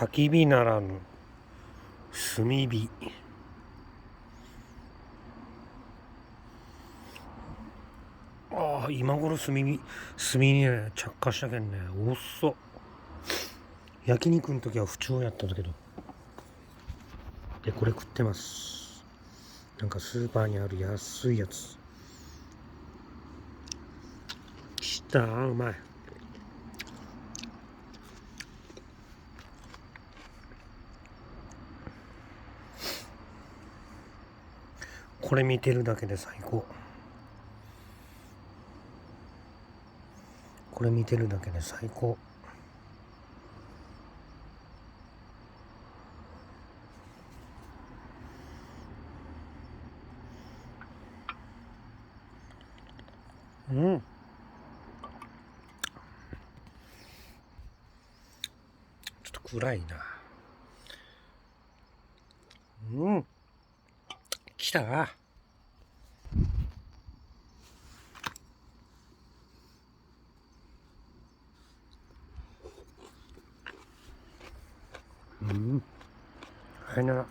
焚き火ならぬ炭火。ああ、今頃炭にね着火したけんね。おっそ。焼肉の時は不調やったんだけど。でこれ食ってます。なんかスーパーにある安いやつ。きたー、うまい。これ見てるだけで最高。これ見てるだけで最高。うん。ちょっと暗いな。うん。来たー。うん。さよなら。